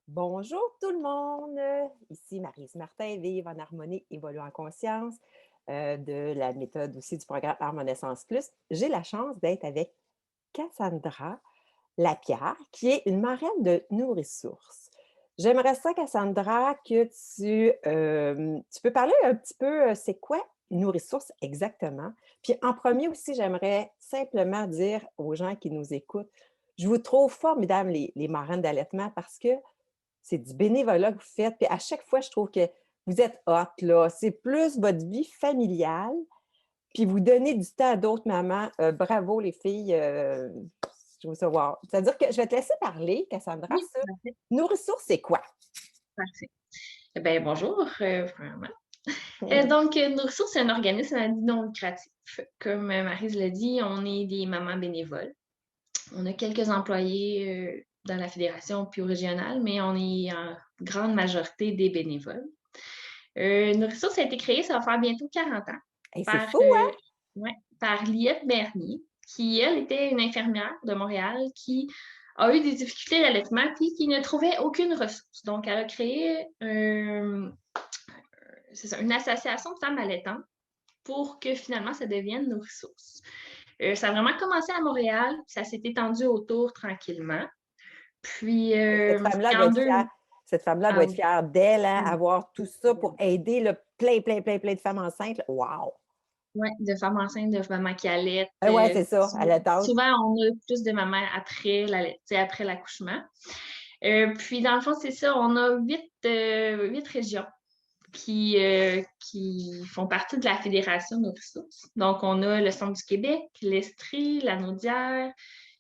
Bonjour tout le monde! Ici Maryse Martin, Vive en harmonie, évolue en conscience, de la méthode aussi du programme Harmonescence Plus. J'ai la chance d'être avec Cassandra Lapierre, qui est une marraine de Nourrissource. J'aimerais ça, Cassandra, que tu peux parler un petit peu, c'est quoi Nourrissource exactement? Puis en premier aussi, j'aimerais simplement dire aux gens qui nous écoutent, je vous trouve formidables les marraines d'allaitement parce que c'est du bénévolat que vous faites. Puis à chaque fois, je trouve que vous êtes hot, là. C'est plus votre vie familiale. Puis vous donnez du temps à d'autres mamans. Bravo, les filles. Je veux savoir. C'est-à-dire que je vais te laisser parler, Cassandra. Oui, Ça. parfait, Nos ressources, c'est quoi? parfait. Eh bien, bonjour, premièrement. Nourrissources, c'est un organisme à but non lucratif. Comme Maryse l'a dit, on est des mamans bénévoles. On a quelques employés dans la fédération puis au régional, mais on est en grande majorité des bénévoles. Nourrissources a été créé, ça va faire bientôt 40 ans, Hey, c'est par, fou, hein? ouais, par Liette Bernier, qui, elle, était une infirmière de Montréal qui a eu des difficultés d'allaitement puis qui ne trouvait aucune ressource. Donc, elle a créé une association de femmes allaitantes pour que finalement ça devienne nos ressources. Ça a vraiment commencé à Montréal, puis ça s'est étendu autour tranquillement. Puis, Hey, cette femme-là doit en être deux... fière. Cette femme-là doit Ah être oui, fière d'elle, hein, oui, avoir tout ça pour aider là, plein, plein, plein, plein de femmes enceintes. Wow! ouais, de femmes enceintes, de mamans qui allaitent. Ouais, c'est ça, à la tante. Souvent, on a plus de mamans après l'accouchement. Puis, dans le fond, c'est ça, on a 8 régions qui font partie de la Fédération de nos ressources. Donc, on a le centre du Québec, l'Estrie, la Naudière,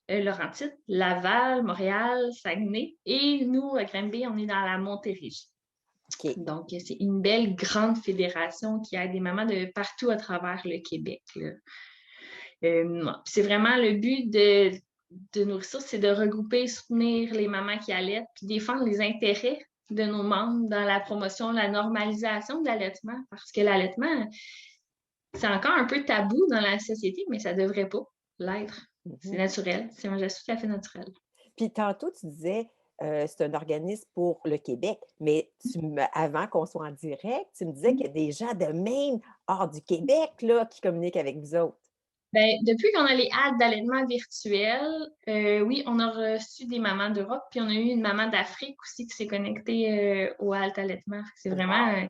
Laurentides, Laval, Montréal, Saguenay. Et nous, à Granby, on est dans la Montérégie. OK. Donc, c'est une belle grande fédération qui aide des mamans de partout à travers le Québec, là. C'est vraiment le but de nos ressources, c'est de regrouper, soutenir les mamans qui allaitent, puis défendre les intérêts de nos membres dans la promotion, la normalisation de l'allaitement, parce que l'allaitement, c'est encore un peu tabou dans la société, mais ça ne devrait pas l'être. C'est Mhm. naturel, c'est un geste tout à fait naturel. Puis tantôt, tu disais, c'est un organisme pour le Québec, mais avant qu'on soit en direct, tu me disais qu'il y a des gens de même hors du Québec là, qui communiquent avec vous autres. Ben, depuis qu'on a les haltes d'allaitement virtuelles, oui, on a reçu des mamans d'Europe, puis on a eu une maman d'Afrique aussi qui s'est connectée aux haltes d'allaitement. Wow!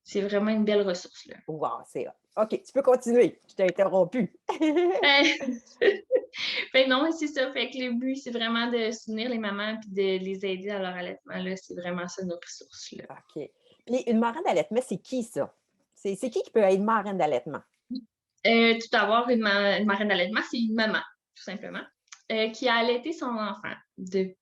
C'est vraiment une belle ressource, là. Wow, c'est hot. OK, tu peux continuer. Je t'ai interrompu. Ben, ben non, c'est ça. Fait que le but, c'est vraiment de soutenir les mamans puis de les aider à leur allaitement, là. C'est vraiment ça nos ressources, là. OK. Puis une marraine d'allaitement, c'est qui ça? C'est qui peut être marraine d'allaitement? Tout d'abord, une marraine d'allaitement, c'est une maman, tout simplement, qui a allaité son enfant de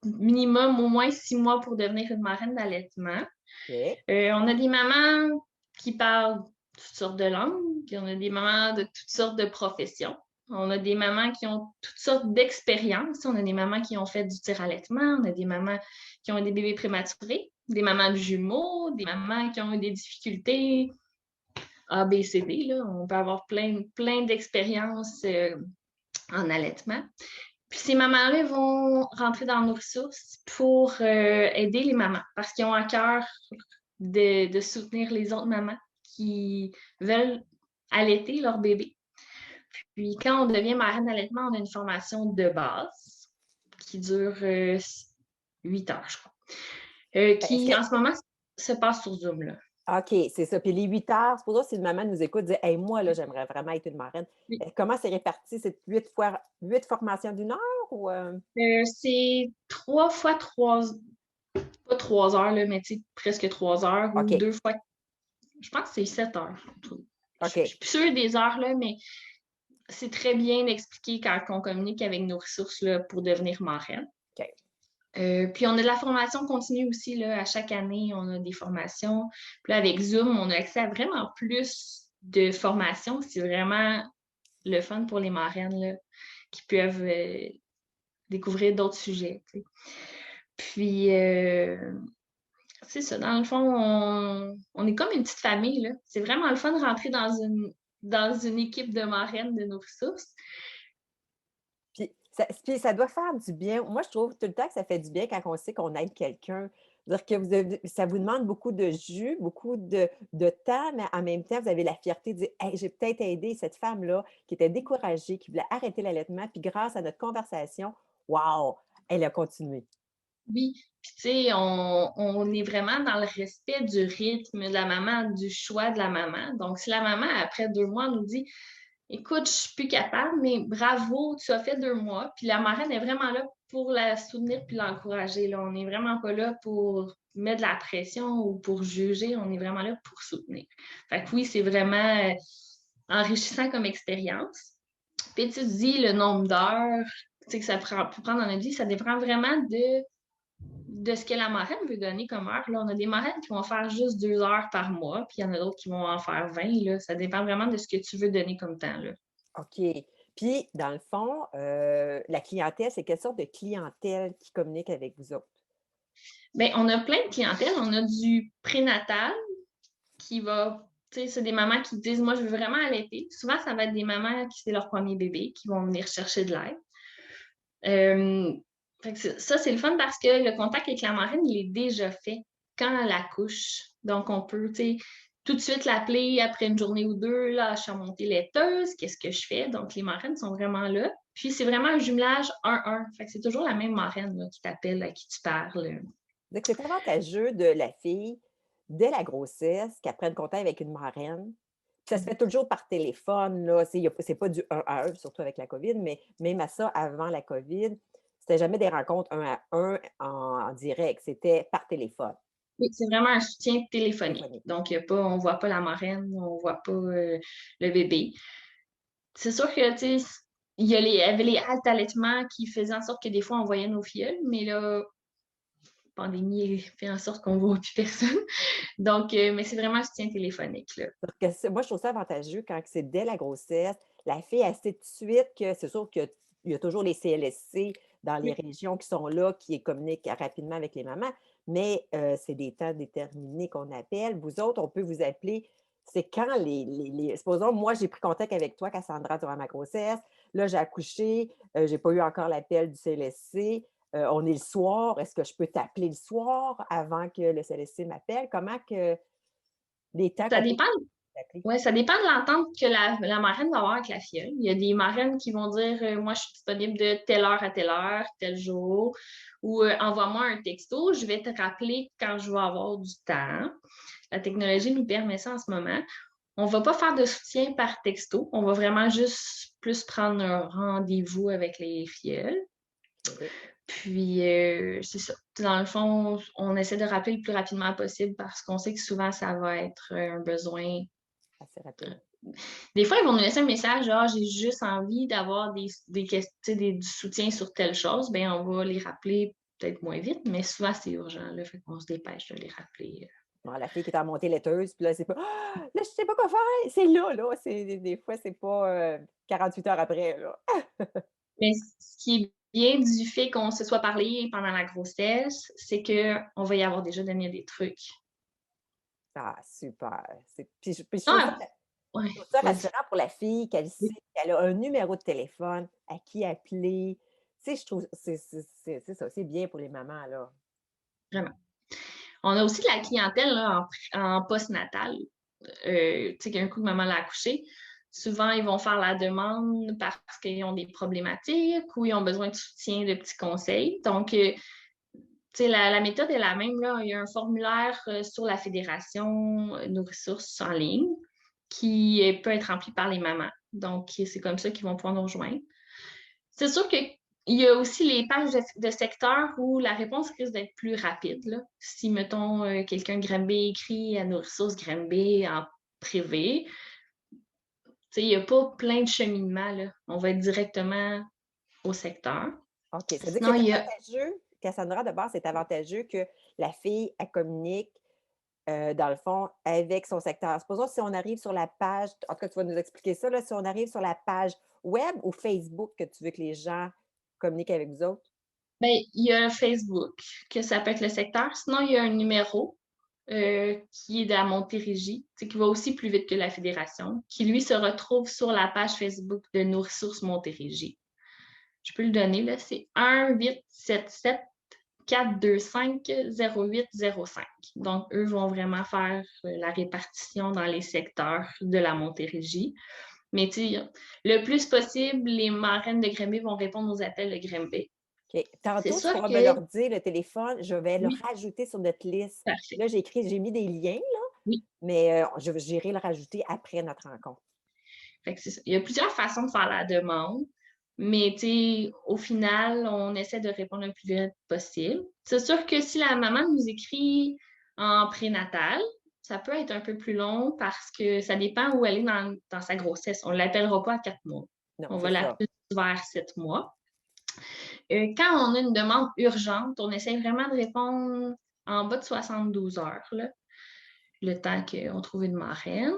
minimum au moins 6 mois pour devenir une marraine d'allaitement. OK. On a des mamans qui parlent toutes sortes de langues, puis on a des mamans de toutes sortes de professions. On a des mamans qui ont toutes sortes d'expériences. On a des mamans qui ont fait du tir-allaitement, on a des mamans qui ont des bébés prématurés, des mamans de jumeaux, des mamans qui ont eu des difficultés A, B, C, D. Là. On peut avoir plein d'expériences en allaitement. Puis ces mamans-là vont rentrer dans nos ressources pour aider les mamans parce qu'ils ont à cœur de soutenir les autres mamans qui veulent allaiter leur bébé. Puis quand on devient marraine d'allaitement, on a une formation de base qui dure 8 heures, je crois, Ben, est-ce que qui en ce moment se passe sur Zoom, là. OK, c'est ça. Puis les 8 heures, c'est pour ça si une maman nous écoute, dit hey, moi, là, j'aimerais vraiment être une marraine. Oui. Comment c'est réparti? C'est 8 formations d'une heure ou C'est 3 fois 3, pas 3 heures, là, mais presque 3 heures ou OK. 2 fois, je pense que c'est 7 heures. Je ne suis OK. plus sûre des heures, là, mais c'est très bien expliqué quand on communique avec nos ressources là, pour devenir marraine. OK. Puis on a de la formation continue aussi, là, à chaque année, on a des formations. Puis là, avec Zoom, on a accès à vraiment plus de formations. C'est vraiment le fun pour les marraines là, qui peuvent découvrir d'autres sujets. Tu sais. Puis, c'est ça, dans le fond, on est comme une petite famille. Là. C'est vraiment le fun de rentrer dans une équipe de marraines de nos ressources. Puis Puis ça doit faire du bien. Moi, je trouve tout le temps que ça fait du bien quand on sait qu'on aide quelqu'un. C'est-à-dire que ça vous demande beaucoup de jus, beaucoup de temps, mais en même temps, vous avez la fierté de dire hey, j'ai peut-être aidé cette femme-là qui était découragée, qui voulait arrêter l'allaitement, puis grâce à notre conversation, wow, elle a continué. Oui, puis tu sais, on est vraiment dans le respect du rythme de la maman, du choix de la maman. Donc, si la maman, après 2 mois, nous dit écoute, je suis plus capable, mais bravo, tu as fait 2 mois. Puis la marraine est vraiment là pour la soutenir puis l'encourager. Là. On n'est vraiment pas là pour mettre de la pression ou pour juger. On est vraiment là pour soutenir. Fait que oui, c'est vraiment enrichissant comme expérience. Puis tu dis le nombre d'heures que ça peut prendre dans notre vie, ça dépend vraiment de ce que la marraine veut donner comme heure. Là, on a des marraines qui vont faire juste 2 heures par mois, puis il y en a d'autres qui vont en faire 20. Là. Ça dépend vraiment de ce que tu veux donner comme temps. Là. OK. Puis, dans le fond, la clientèle, c'est quelle sorte de clientèle qui communique avec vous autres? Bien, on a plein de clientèle. On a du prénatal qui va, tu sais, c'est des mamans qui disent, moi, je veux vraiment allaiter. Souvent, ça va être des mamans qui c'est leur premier bébé, qui vont venir chercher de l'aide. Fait que ça, c'est le fun parce que le contact avec la marraine, il est déjà fait quand elle accouche. Donc, on peut, tu sais, tout de suite l'appeler après une journée ou deux, là, je suis remontée laiteuse, qu'est-ce que je fais? Donc, les marraines sont vraiment là. Puis, c'est vraiment un jumelage 1-1. Fait que c'est toujours la même marraine là, qui t'appelle, à qui tu parles. Donc, c'est avantageux de la fille, dès la grossesse, qu'elle prenne contact avec une marraine. Puis ça se fait toujours par téléphone, là. C'est pas du 1 à 1, surtout avec la COVID, mais même à ça, avant la COVID, c'était jamais des rencontres 1 à 1 en direct, c'était par téléphone. Oui, c'est vraiment un soutien téléphonique. Téléphonique. Donc, on ne voit pas la marraine, on ne voit pas le bébé. C'est sûr que, tu sais, il y avait les haltes allaitement qui faisaient en sorte que des fois, on voyait nos filleuls, mais là, la pandémie fait en sorte qu'on ne voit plus personne. Donc, mais c'est vraiment un soutien téléphonique, là. Moi, je trouve ça avantageux quand c'est dès la grossesse, la fille, elle sait tout de suite que c'est sûr qu'il y a toujours les CLSC dans les Oui, régions qui sont là, qui communiquent rapidement avec les mamans, mais c'est des temps déterminés qu'on appelle. Vous autres, on peut vous appeler. C'est quand supposons, moi, j'ai pris contact avec toi, Cassandra, durant ma grossesse. Là, j'ai accouché, je n'ai pas eu encore l'appel du CLSC. On est le soir. Est-ce que je peux t'appeler le soir avant que le CLSC m'appelle? Comment que les temps ça qu'on peut dépend. t'appeler? Ouais, ça dépend de l'entente que la marraine va avoir avec la filleule. Il y a des marraines qui vont dire moi, je suis disponible de telle heure à telle heure, tel jour, ou envoie-moi un texto, je vais te rappeler quand je vais avoir du temps. La technologie nous permet ça en ce moment. On ne va pas faire de soutien par texto. On va vraiment juste plus prendre un rendez-vous avec les filleuls. OK, Puis, c'est ça. Dans le fond, on essaie de rappeler le plus rapidement possible parce qu'on sait que souvent, ça va être un besoin. assez rapide. Des fois, ils vont nous laisser un message, genre, j'ai juste envie d'avoir du soutien sur telle chose. Bien, on va les rappeler peut-être moins vite, mais souvent, c'est urgent. Là, fait qu'on se dépêche de les rappeler. Bon, la fille qui est en montée laiteuse, puis là, c'est pas «Ah! Là, je sais pas quoi faire!» C'est là, là. Des fois, c'est pas 48 heures après, là. Mais ce qui est bien du fait qu'on se soit parlé pendant la grossesse, c'est qu'on va y avoir déjà donné des trucs. Ah, super. Puis Ah, ouais, je trouve ça vas-y. rassurant pour la fille qu'elle sait qu'elle a un numéro de téléphone à qui appeler. Tu sais, je trouve c'est ça, c'est bien pour les mamans, là. Vraiment. On a aussi de la clientèle là, en postnatal. Tu sais, qu'un coup que maman l'a accouché, souvent, ils vont faire la demande parce qu'ils ont des problématiques ou ils ont besoin de soutien, de petits conseils. Donc, tu sais, la méthode est la même. Là. Il y a un formulaire sur la Fédération Nos ressources en ligne qui peut être rempli par les mamans. Donc, c'est comme ça qu'ils vont pouvoir nous rejoindre. C'est sûr qu'il y a aussi les pages de secteur où la réponse risque d'être plus rapide. Là. Si, mettons, quelqu'un Granby écrit à nos ressources Granby en privé, il n'y a pas plein de cheminement. Là. On va être directement au secteur. OK. Ça veut dire que Sinon, c'est il y a. avantageux, Cassandra, de base, c'est avantageux que la fille, elle communique, dans le fond, avec son secteur. Supposons si on arrive sur la page, en tout cas, tu vas nous expliquer ça, là, si on arrive sur la page web ou Facebook que tu veux que les gens communiquent avec vous autres? Ben, il y a Facebook, que ça peut être le secteur. Sinon, il y a un numéro qui est de la Montérégie, qui va aussi plus vite que la Fédération, qui lui se retrouve sur la page Facebook de Nos ressources Montérégie. Je peux le donner, là, c'est 1-877-425-0805. Donc, eux vont vraiment faire la répartition dans les secteurs de la Montérégie. Mais tu sais, le plus possible, les marraines de Grimby vont répondre aux appels de Grimby. OK. C'est Tantôt, tu sûr pourras me que leur dire le téléphone, je vais le oui, rajouter sur notre liste. parfait. Là, j'ai mis des liens, là, Oui. mais j'irai le rajouter après notre rencontre. Fait que c'est ça. Il y a plusieurs façons de faire la demande, mais tu sais, au final, on essaie de répondre le plus vite possible. C'est sûr que si la maman nous écrit en prénatal, ça peut être un peu plus long parce que ça dépend où elle est dans sa grossesse. On ne l'appellera pas à 4 mois. Non, On va c'est ça. l'appeler vers 7 mois. Quand on a une demande urgente, on essaie vraiment de répondre en bas de 72 heures, là, le temps qu'on trouve une marraine.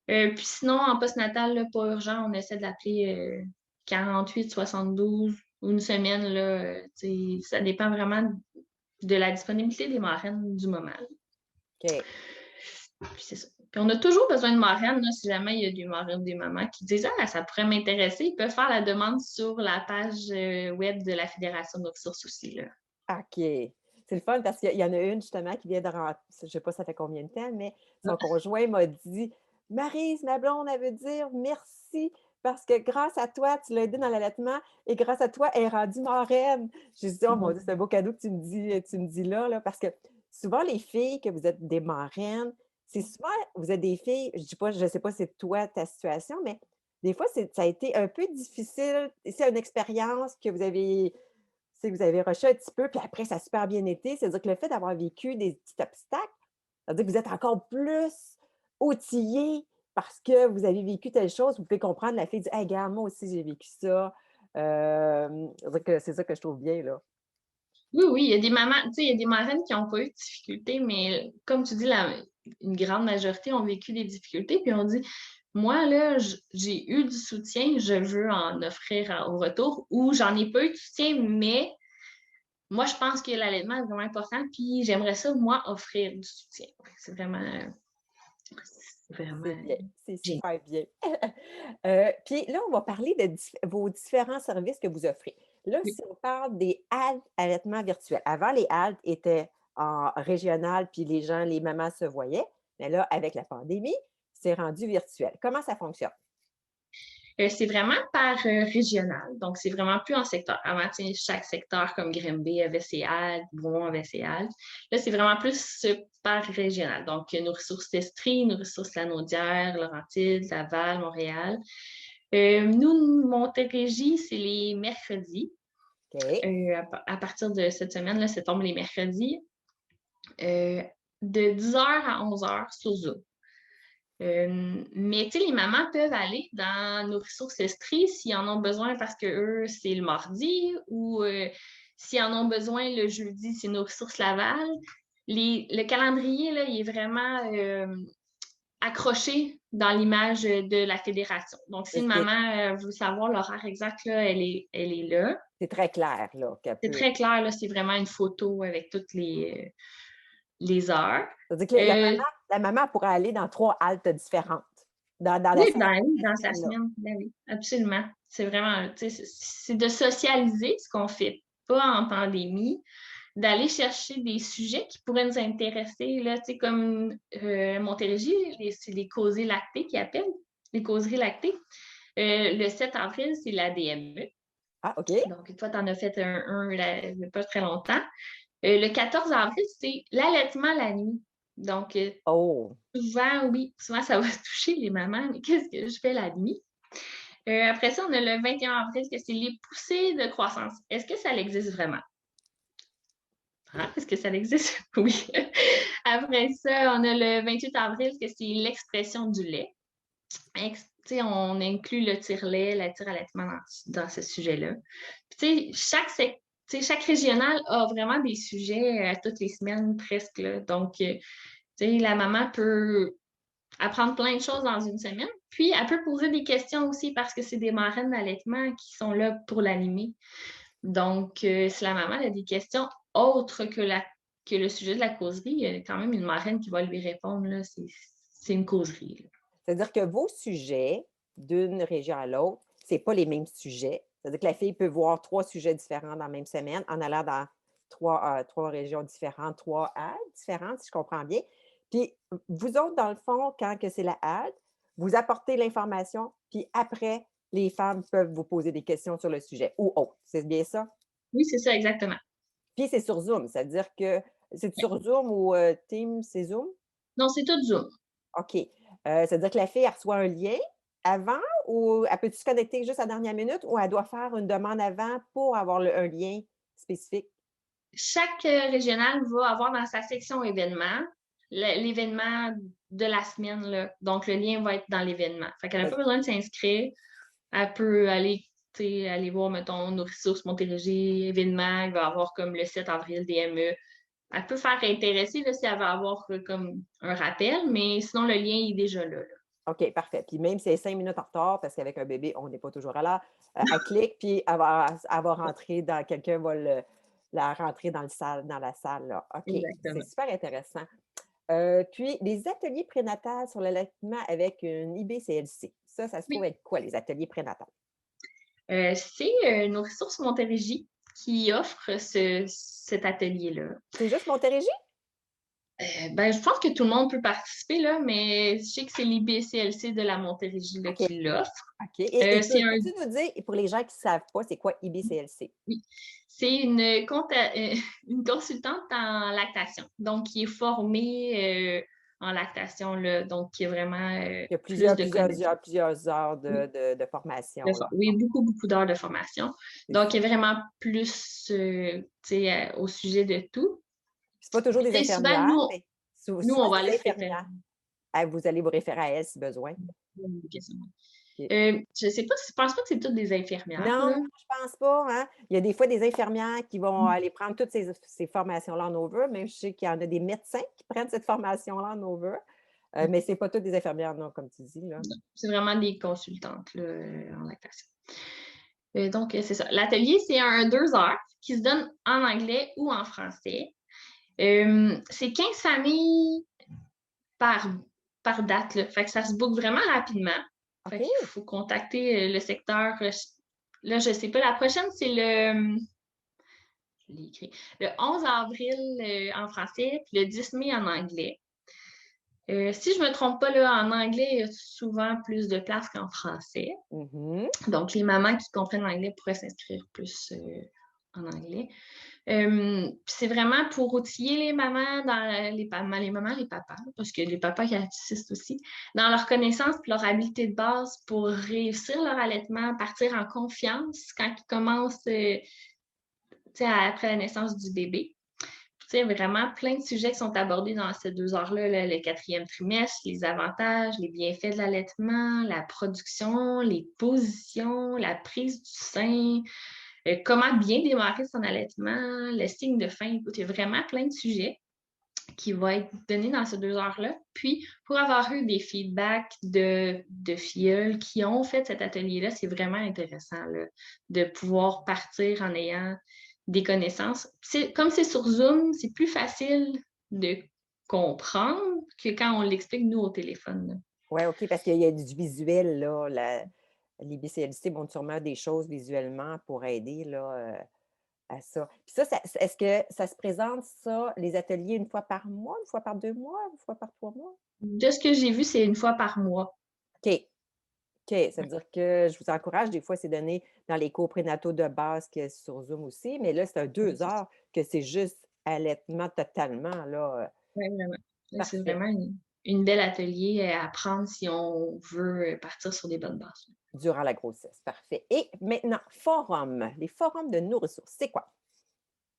Puis sinon, en postnatal, là, pas urgent, on essaie de l'appeler 48, 72 ou une semaine. Là, ça dépend vraiment de la disponibilité des marraines du moment. OK. Puis c'est ça. Puis on a toujours besoin de marraines, là, si jamais il y a des marraines, des mamans qui disent « Ah, ça pourrait m'intéresser », ils peuvent faire la demande sur la page web de la Fédération de ressources aussi. Là. OK. C'est le fun parce qu'il y en a une justement qui vient de rentrer, je ne sais pas ça fait combien de temps, mais son conjoint m'a dit: «Maryse, ma blonde, elle veut dire merci parce que grâce à toi, tu l'as aidée dans l'allaitement et grâce à toi, elle est rendue marraine.» J'ai dit: «Oh mon Dieu, c'est un beau cadeau que tu me dis là, parce que souvent les filles que vous êtes des marraines, c'est souvent vous êtes des filles, je dis pas, je sais pas c'est toi ta situation, mais des fois ça a été un peu difficile. C'est une expérience que vous avez c'est que vous avez rushé un petit peu, puis après, ça a super bien été. C'est-à-dire que le fait d'avoir vécu des petits obstacles, ça veut dire que vous êtes encore plus outillés parce que vous avez vécu telle chose. Vous pouvez comprendre la fille dit: «Hey, regarde, moi aussi, j'ai vécu ça.» C'est-à-dire que c'est ça que je trouve bien, là. Oui, oui, il y a des mamans, tu sais, il y a des marraines qui n'ont pas eu de difficultés, mais comme tu dis, une grande majorité ont vécu des difficultés, puis on dit, moi, là, j'ai eu du soutien, je veux en offrir au retour, ou j'en ai pas eu de soutien, mais moi, je pense que l'allaitement est vraiment important, puis j'aimerais ça, moi, offrir du soutien. C'est C'est vraiment bien, c'est génial. super bien. Puis là, on va parler de vos différents services que vous offrez. Là, Oui. si on parle des haltes allaitement virtuels. Avant, les haltes étaient en régional, puis les mamans se voyaient. Mais là, avec la pandémie, c'est rendu virtuel. Comment ça fonctionne? C'est vraiment par régional. Donc, c'est vraiment plus en secteur. Avant, tu sais, chaque secteur, comme Grimby avait ses haltes, Bromont avait ses haltes. Là, c'est vraiment plus par régional. Donc, nos ressources Estrie, nos ressources Lanaudière, Laurentides, Laval, Montréal. Nous, Montérégie, c'est les mercredis. OK. À partir de cette semaine, là, ça tombe les mercredis. euh, de 10 heures à 11 heures sur Zoom. Mais tu sais, les mamans peuvent aller dans nos ressources Estrie s'ils en ont besoin parce que eux, c'est le mardi ou s'ils en ont besoin le jeudi, c'est nos ressources Laval. Le calendrier, là, il est vraiment accroché dans l'image de la fédération. Donc, si une C'est maman veut savoir l'horaire exact, là, elle est là. c'est très clair, là, qu'elle C'est peut. très clair, là, c'est vraiment une photo avec toutes les heures. C'est-à-dire que Euh, la maman pourrait aller dans 3 haltes différentes dans Oui, la dans sa semaine, là. semaine. Ben oui, absolument. C'est vraiment, tu sais, c'est de socialiser ce qu'on fait pas en pandémie, d'aller chercher des sujets qui pourraient nous intéresser, là, tu sais, comme Montérégie, c'est les causées lactées qui appellent, les causeries lactées. Le 7 avril, c'est la DME. Ah, OK. Donc, toi, tu en as fait il n'y a pas très longtemps. Le 14 avril, c'est l'allaitement la nuit. Donc, Oh! souvent, oui, souvent, ça va toucher les mamans, mais qu'est-ce que je fais la nuit? Après ça, on a le 21 avril, que c'est les poussées de croissance. Est-ce que ça existe vraiment? Ah, est-ce que ça existe? Oui. Après ça, on a le 28 avril, que c'est l'expression du lait. On inclut le tire-lait, la tire-allaitement dans ce sujet-là. Puis, chaque régional a vraiment des sujets toutes les semaines presque. Là. Donc, la maman peut apprendre plein de choses dans une semaine. Puis, elle peut poser des questions aussi parce que c'est des marraines d'allaitement qui sont là pour l'animer. Donc, si la maman a des questions autres que le sujet de la causerie, il y a quand même une marraine qui va lui répondre. Là. C'est une causerie. Là. C'est-à-dire que vos sujets, d'une région à l'autre, c'est pas les mêmes sujets. C'est-à-dire que la fille peut voir 3 sujets différents dans la même semaine en allant dans 3 régions différentes, 3 halles différentes, si je comprends bien. Puis vous autres, dans le fond, quand que c'est la halte, vous apportez l'information, puis après, les femmes peuvent vous poser des questions sur le sujet ou autre. C'est bien ça? Oui, c'est ça, exactement. Puis c'est sur Zoom, c'est-à-dire que c'est Ouais. sur Zoom ou Teams, c'est Zoom? Non, c'est tout Zoom. OK. C'est-à-dire que la fille, elle reçoit un lien avant ou elle peut-tu se connecter juste à la dernière minute ou elle doit faire une demande avant pour avoir un lien spécifique? Chaque régional va avoir dans sa section événements l'événement de la semaine, là. Donc, le lien va être dans l'événement. Fait qu'elle n'a pas Fait besoin de s'inscrire. Elle peut aller, tu sais, aller voir, mettons, nos ressources Montérégie, événements. Il va avoir comme le 7 avril DME. Elle peut faire intéresser là, si elle va avoir comme un rappel, mais sinon, le lien est déjà là. OK, parfait. Puis même si elle est 5 minutes en retard, parce qu'avec un bébé, on n'est pas toujours à l'heure, elle clique, puis elle va rentrer dans quelqu'un va la rentrer dans la salle, là. OK, c'est Exactement. super intéressant. Puis les ateliers prénatals sur l'allaitement avec une IBCLC, ça se trouve Oui. être quoi, les ateliers prénatals? C'est nos ressources Montérégie qui offre cet atelier-là. C'est juste Montérégie? Ben, je pense que tout le monde peut participer, là, mais je sais que c'est l'IBCLC de la Montérégie là, OK, qui l'offre. OK. Et C'est un peux-tu nous dire, pour les gens qui ne savent pas, c'est quoi IBCLC? Oui, c'est une consultante en lactation, donc qui est formée en lactation, là, donc qui a vraiment Il y a plus plusieurs, de plusieurs connaissances. heures, plusieurs heures Oui, de formation, là. oui, beaucoup, beaucoup d'heures de formation. C'est Donc, il est vraiment plus tu sais, au sujet de tout. c'est pas toujours Puis, des tu sais, souvent, infirmières, mais nous, souvent, on va c'est aller des se référer. infirmières. Ah, vous allez vous référer à elles si besoin. OK. Je sais pas, je pense pas que c'est toutes des infirmières, Non, là. je pense pas, hein. Il y a des fois des infirmières qui vont aller prendre toutes ces formations-là en over, même je sais qu'il y en a des médecins qui prennent cette formation-là en over, mais c'est pas toutes des infirmières, non, comme tu dis, là. C'est vraiment des consultantes là, en lactation. Donc, c'est ça. L'atelier, c'est un 2 heures qui se donne en anglais ou en français. C'est 15 familles par, par date. Là. Fait que ça se book vraiment rapidement. Fait qu'il OK. faut contacter le secteur. Là, je sais pas. La prochaine, c'est je l'ai écrit, le 11 avril en français, puis le 10 mai en anglais. Si je ne me trompe pas, là, en anglais, il y a souvent plus de place qu'en français. Mmh. Donc, les mamans qui comprennent l'anglais pourraient s'inscrire plus en anglais. C'est vraiment pour outiller les mamans, les mamans, les papas, parce que les papas qui assistent aussi, dans leur connaissance et leur habileté de base pour réussir leur allaitement, partir en confiance quand ils commencent après la naissance du bébé. Il y a vraiment plein de sujets qui sont abordés dans ces 2 heures-là, là, le 4e trimestre, les avantages, les bienfaits de l'allaitement, la production, les positions, la prise du sein, comment bien démarrer son allaitement, le signe de faim. Écoute, il y a vraiment plein de sujets qui vont être donnés dans ces 2 heures-là. Puis, pour avoir eu des feedbacks de filleuls qui ont fait cet atelier-là, c'est vraiment intéressant là, de pouvoir partir en ayant des connaissances. Comme c'est sur Zoom, c'est plus facile de comprendre que quand on l'explique, nous, au téléphone. Ouais, OK, parce qu'il y a du visuel, là. Les BCLC montrent sûrement des choses visuellement pour aider, là, à ça. Puis ça, est-ce que ça se présente, ça, les ateliers, une fois par mois, une fois par 2 mois, une fois par 3 mois? De ce que j'ai vu, c'est une fois par mois. OK. OK, ça veut dire que je vous encourage, des fois, c'est donné dans les cours prénataux de base que sur Zoom aussi, mais là, c'est un 2 heures que c'est juste allaitement totalement, là, Oui, vraiment. Là, c'est parfait, vraiment une belle atelier à apprendre si on veut partir sur des bonnes bases. durant la grossesse, parfait. Et maintenant, forum, les forums de nos ressources, c'est quoi?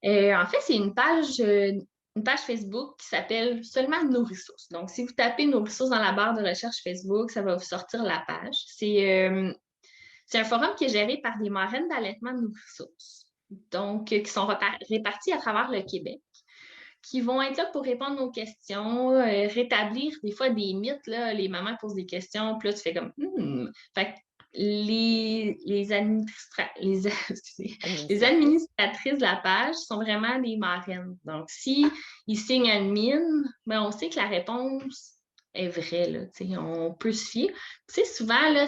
En fait, c'est une page Facebook qui s'appelle seulement Nos ressources. Donc, si vous tapez Nos ressources dans la barre de recherche Facebook, ça va vous sortir la page. C'est un forum qui est géré par des marraines d'allaitement de nos ressources, donc qui sont réparties à travers le Québec, qui vont être là pour répondre aux questions, rétablir des fois des mythes. Là, les mamans posent des questions, puis là, tu fais comme Fait que les Administratif. administratrices de la page sont vraiment des marraines. Donc, si ils signent admin, ben, on sait que la réponse est vraie, là, tu sais, on peut se fier. Tu sais, souvent, là,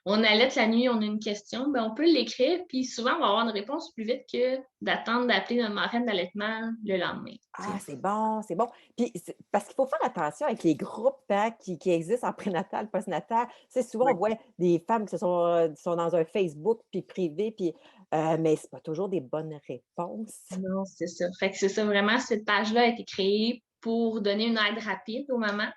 on allaite la nuit, on a une question, ben, on peut l'écrire, puis souvent, on va avoir une réponse plus vite que d'attendre d'appeler notre marraine d'allaitement le lendemain, tu Ah, sais. c'est bon, c'est bon. Puis parce qu'il faut faire attention avec les groupes, hein, qui existent en prénatal, postnatal. Tu sais, souvent, on Ouais. voit des femmes qui sont dans un Facebook, puis privé, puis mais c'est pas toujours des bonnes réponses. Non, c'est ça. Fait que c'est ça, vraiment, cette page-là a été créée pour donner une aide rapide aux mamans,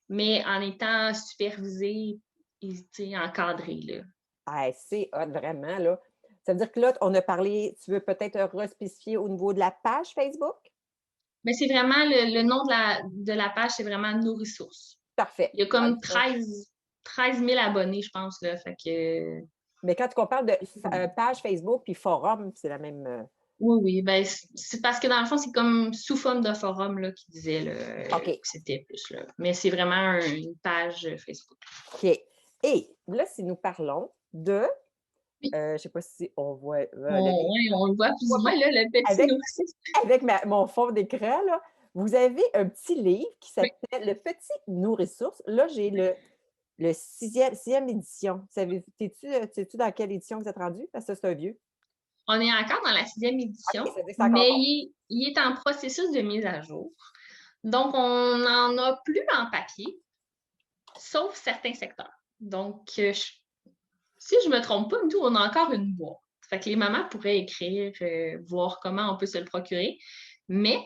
mais en étant supervisée et, tu sais, encadrée, là. Ah, c'est hot, vraiment, là. Ça veut dire que là, on a parlé, tu veux peut-être respécifier au niveau de la page Facebook? Mais c'est vraiment le nom de la page, c'est vraiment Nos ressources. Parfait. Il y a Dans le comme fond. 13 000 abonnés, je pense, là. Fait que Mais quand on parle de c'est pas mal. page Facebook puis forum, c'est la même. Oui, oui. Ben, c'est parce que dans le fond, c'est comme sous forme de forum là, qui disait là, OK. que c'était plus là. Mais c'est vraiment une page Facebook. OK. Et là, si nous parlons de, Oui. je ne sais pas si on voit Ouais, on le voit plus ou moins, là, le petit avec, nourrisson. avec mon fond d'écran, là, vous avez un petit livre qui Oui. s'appelle Le Petit Nourrissource. Là, j'ai le sixième édition. Sais-tu dans quelle édition vous êtes rendu? Parce que ça, c'est un vieux. On est encore dans la 6e OK, édition, ça veut dire que c'est encore mais bon. il est en processus de mise à jour. Donc, on n'en a plus en papier, sauf certains secteurs. Donc, si je ne me trompe pas, nous, on a encore une boîte. Fait que les mamans pourraient écrire, voir comment on peut se le procurer, mais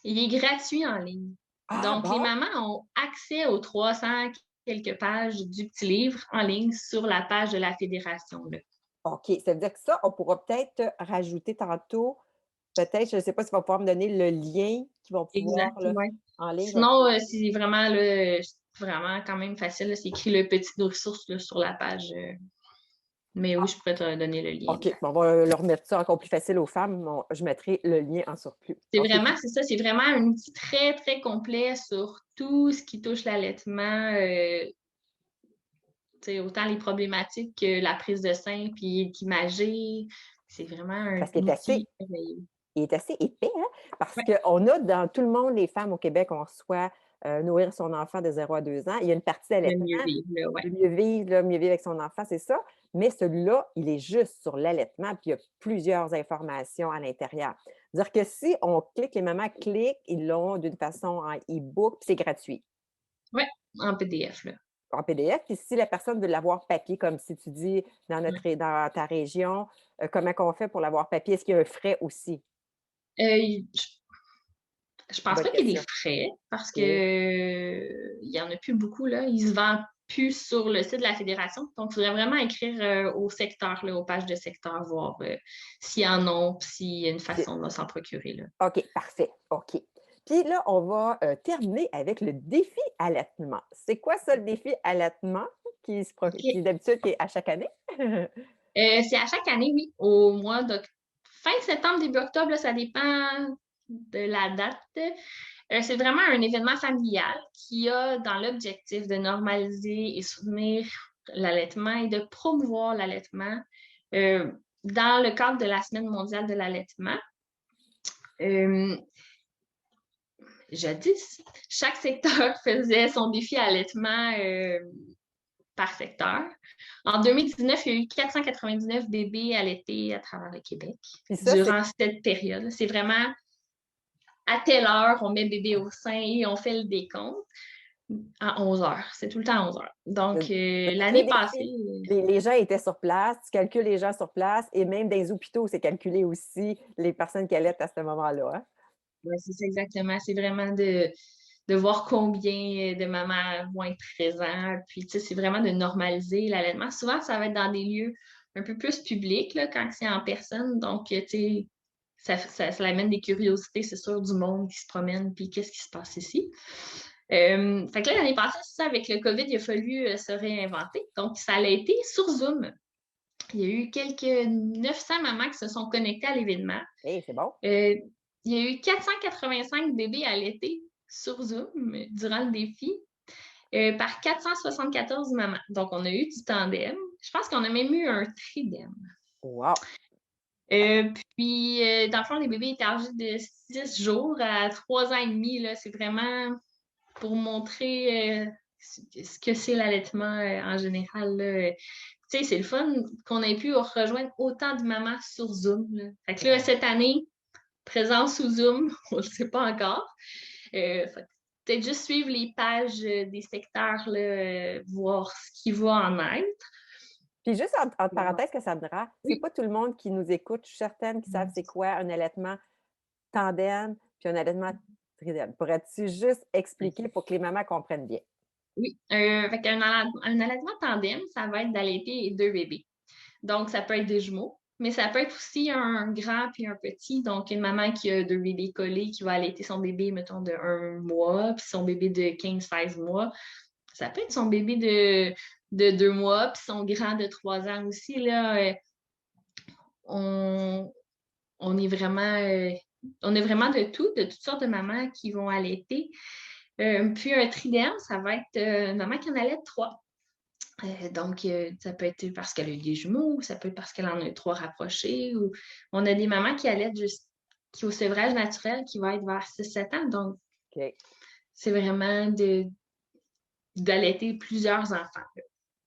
il est gratuit en ligne. Ah Donc, les bon? mamans ont accès aux 300 quelques pages du petit livre en ligne sur la page de la fédération, là. OK. Ça veut dire que ça, on pourra peut-être rajouter tantôt, peut-être, je ne sais pas si on va pouvoir me donner le lien qu'ils vont pouvoir, Exact, là, ouais. en ligne. Sinon, c'est vraiment, là, vraiment quand même facile, là. C'est écrit le petit ressource là, sur la page. Mais oui, je pourrais te donner le lien OK, exact. bon, on va leur mettre ça encore plus facile aux femmes. Je mettrai le lien en surplus. C'est OK. vraiment, c'est ça, c'est vraiment un outil très, très complet sur tout ce qui touche l'allaitement, tu sais, autant les problématiques que la prise de sein, puis l'imager. C'est vraiment un Parce qu'il est outil assez, merveilleux. il est assez épais, hein? Parce Ouais, qu'on a dans tout le monde, les femmes au Québec, on reçoit nourrir son enfant de 0 à 2 ans. Il y a une partie de d'allaitement, mieux vivre, là, ouais. de mieux vivre, là, mieux vivre avec son enfant, c'est ça. Mais celui-là, il est juste sur l'allaitement, puis il y a plusieurs informations à l'intérieur. C'est-à-dire que si on clique, les mamans cliquent, ils l'ont d'une façon en e-book, puis c'est gratuit. Ouais, en PDF, là. En PDF. Puis si la personne veut l'avoir papier, comme si tu dis dans ta région, comment qu'on fait pour l'avoir papier? Est-ce qu'il y a un frais aussi? Je pense Bonne pas qu'il y ait des question. frais parce que OK. il y en a plus beaucoup, là. Ils se vendent plus sur le site de la fédération. Donc, il faudrait vraiment écrire au secteur, là, aux pages de secteur, voir s'il y en a, puis s'il y a une C'est façon de s'en procurer, là. OK, parfait. OK. Puis là, on va terminer avec le défi allaitement. C'est quoi ça, le défi allaitement qui OK. d'habitude qui est à chaque année? C'est à chaque année, oui, au mois de fin septembre, début octobre, là, ça dépend de la date. C'est vraiment un événement familial qui a dans l'objectif de normaliser et soutenir l'allaitement et de promouvoir l'allaitement euh, dans le cadre de la Semaine mondiale de l'allaitement. Euh, Jadis, chaque secteur faisait son défi allaitement par secteur. En 2019, il y a eu 499 bébés allaités à travers le Québec Puis ça, c'est durant cette période. C'est vraiment à telle heure, on met bébé au sein et on fait le décompte à 11 heures. C'est tout le temps à 11 heures. Donc, le l'année passée, défi. Les gens étaient sur place, tu calcules les gens sur place, et même dans les hôpitaux, c'est calculé aussi les personnes qui allaitent à ce moment-là, hein? ouais, c'est ça exactement. C'est vraiment de voir combien de mamans vont être présentes. Puis, tu sais, c'est vraiment de normaliser l'allaitement. Souvent, ça va être dans des lieux un peu plus publics, là, quand c'est en personne. Donc, tu sais, ça amène des curiosités, c'est sûr, du monde qui se promène, puis qu'est-ce qui se passe ici. Fait que là, l'année passée, c'est ça, avec le COVID, il a fallu se réinventer. Donc, ça a été sur Zoom. Il y a eu quelques 900 mamans qui se sont connectées à l'événement. Hey, c'est bon. Euh, il y a eu 485 bébés allaités sur Zoom durant le défi par 474 mamans. Donc, on a eu du tandem. Je pense qu'on a même eu un tridem. Wow! Dans le fond, les bébés étaient âgés de 6 jours à 3 ans et demi. Là, c'est vraiment pour montrer ce que c'est l'allaitement en général. Là. Tu sais, c'est le fun qu'on ait pu rejoindre autant de mamans sur Zoom. Là. Fait que là, Ouais. cette année, présence sous Zoom, on ne le sait pas encore. Fait que peut-être juste suivre les pages des secteurs, là, voir ce qui va en être. Puis juste entre Ouais. parenthèses, Cassandra, c'est Oui. pas tout le monde qui nous écoute. Je suis certaine qu'ils savent c'est quoi un allaitement tandem puis un allaitement tridem. Pourrais-tu juste expliquer pour que les mamans comprennent bien? Oui. Fait qu'un un allaitement tandem, ça va être d'allaiter deux bébés. Donc, ça peut être des jumeaux, mais ça peut être aussi un grand puis un petit. Donc, une maman qui a deux bébés collés, qui va allaiter son bébé, mettons, de 1 mois, puis son bébé de 15-16 mois. Ça peut être son bébé de 2 mois, puis son grand de 3 ans aussi. Là, on, on est vraiment, on a vraiment de tout, de toutes sortes de mamans qui vont allaiter. Puis un tridème, ça va être une maman qui en allait trois. Donc, ça peut être parce qu'elle a eu des jumeaux, ça peut être parce qu'elle en a eu trois rapprochés. Ou on a des mamans qui allaitent juste qui au sevrage naturel qui va être vers 6-7 ans. Donc, OK. c'est vraiment d'allaiter plusieurs enfants.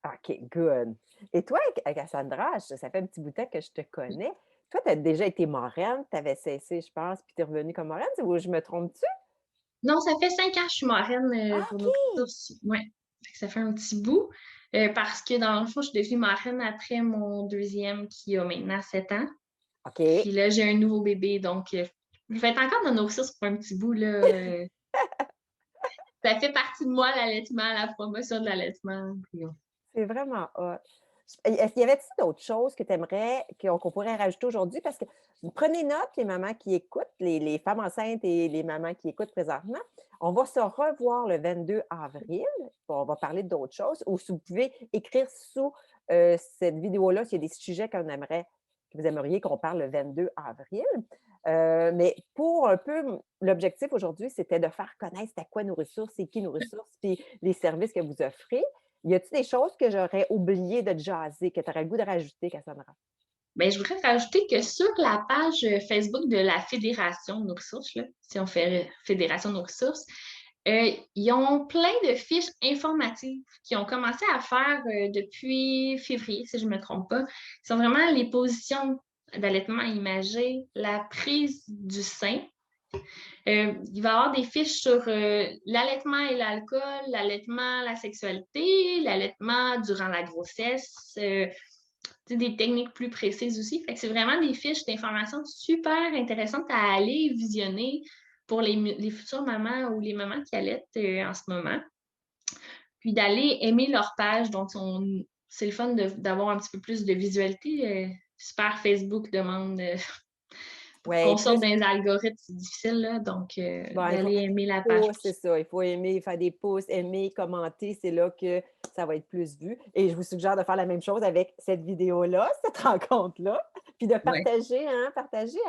OK, good. Et toi, Cassandra, ça fait un petit bout de temps que je te connais. Toi, tu as déjà été marraine, tu avais cessé, je pense, puis tu es revenue comme marraine, ou je me trompe-tu? Non, ça fait 5 ans que je suis marraine Ah, pour OK! nos ressources. Ouais. Ça fait un petit bout. Parce que dans le fond, je suis devenue marraine après mon deuxième qui a maintenant 7 ans. Puis OK. là, j'ai un nouveau bébé. Donc, je vais être encore dans nos ressources pour un petit bout. Là, ça fait partie de moi, l'allaitement, la promotion de l'allaitement. Puis, C'est vraiment hot. Est-ce qu'il y avait-il d'autres choses que tu aimerais qu'on pourrait rajouter aujourd'hui? Parce que prenez note, les mamans qui écoutent, les femmes enceintes et les mamans qui écoutent présentement. On va se revoir le 22 avril. On va parler d'autres choses. Ou si vous pouvez écrire sous cette vidéo-là s'il y a des sujets qu'on aimerait, que vous aimeriez qu'on parle le 22 avril. Mais pour un peu, l'objectif aujourd'hui, c'était de faire connaître c'était quoi nos ressources, c'est qui nos ressources, puis les services que vous offrez. Y a-t-il des choses que j'aurais oublié de te jaser, que tu aurais le goût de rajouter, Cassandra? ben, je voudrais rajouter que sur la page Facebook de la Fédération de nos ressources, là, si on fait Fédération de nos ressources, ils ont plein de fiches informatives qu'ils ont commencé à faire depuis février, si je ne me trompe pas. Ce sont vraiment les positions d'allaitement imagé, la prise du sein. Il va y avoir des fiches sur l'allaitement et l'alcool, l'allaitement, la sexualité, l'allaitement durant la grossesse, des techniques plus précises aussi. Fait que c'est vraiment des fiches d'informations super intéressantes à aller visionner pour les futures mamans ou les mamans qui allaitent en ce moment. Puis d'aller aimer leur page. Donc, c'est le fun d'avoir un petit peu plus de visualité. Super Facebook demande qu'on Oui, sorte plus. dans les algorithmes, c'est difficile, là. Donc, Bon, d'aller aimer la page. c'est ça. Il faut aimer, faire des pouces, aimer, commenter. C'est là que ça va être plus vu. Et je vous suggère de faire la même chose avec cette vidéo-là, cette rencontre-là. Puis de Ouais. partager, hein, partager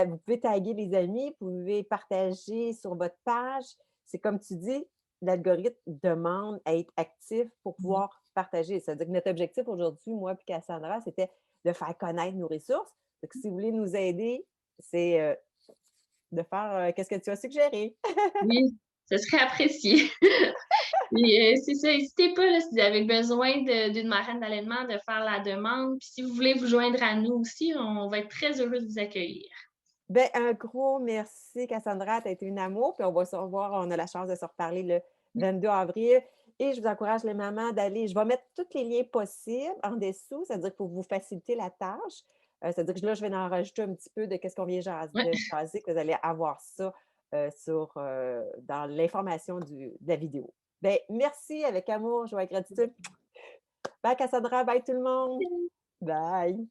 vous pouvez taguer les amis, vous pouvez partager sur votre page. C'est comme tu dis, l'algorithme demande à être actif pour pouvoir partager. Ça veut dire que notre objectif aujourd'hui, moi et Cassandra, c'était de faire connaître nos ressources. Donc, si vous voulez nous aider, c'est de faire qu'est-ce que tu as suggéré. Oui, ce serait apprécié. Et, c'est ça, n'hésitez pas là, si vous avez besoin d'une marraine d'allaitement, de faire la demande. Puis si vous voulez vous joindre à nous aussi, on va être très heureux de vous accueillir. Ben, un gros merci, Cassandra. Tu as été une amour. Puis on va se revoir. On a la chance de se reparler le 22 avril. Et je vous encourage, les mamans, d'aller. Je vais mettre tous les liens possibles en dessous, c'est-à-dire pour vous faciliter la tâche. C'est-à-dire que là, je vais en rajouter un petit peu de ce qu'on vient Ouais. de jaser, que vous allez avoir ça dans l'information de la vidéo. Ben, merci avec amour, joie et gratitude. Bye, Cassandra. Bye, tout le monde. Bye.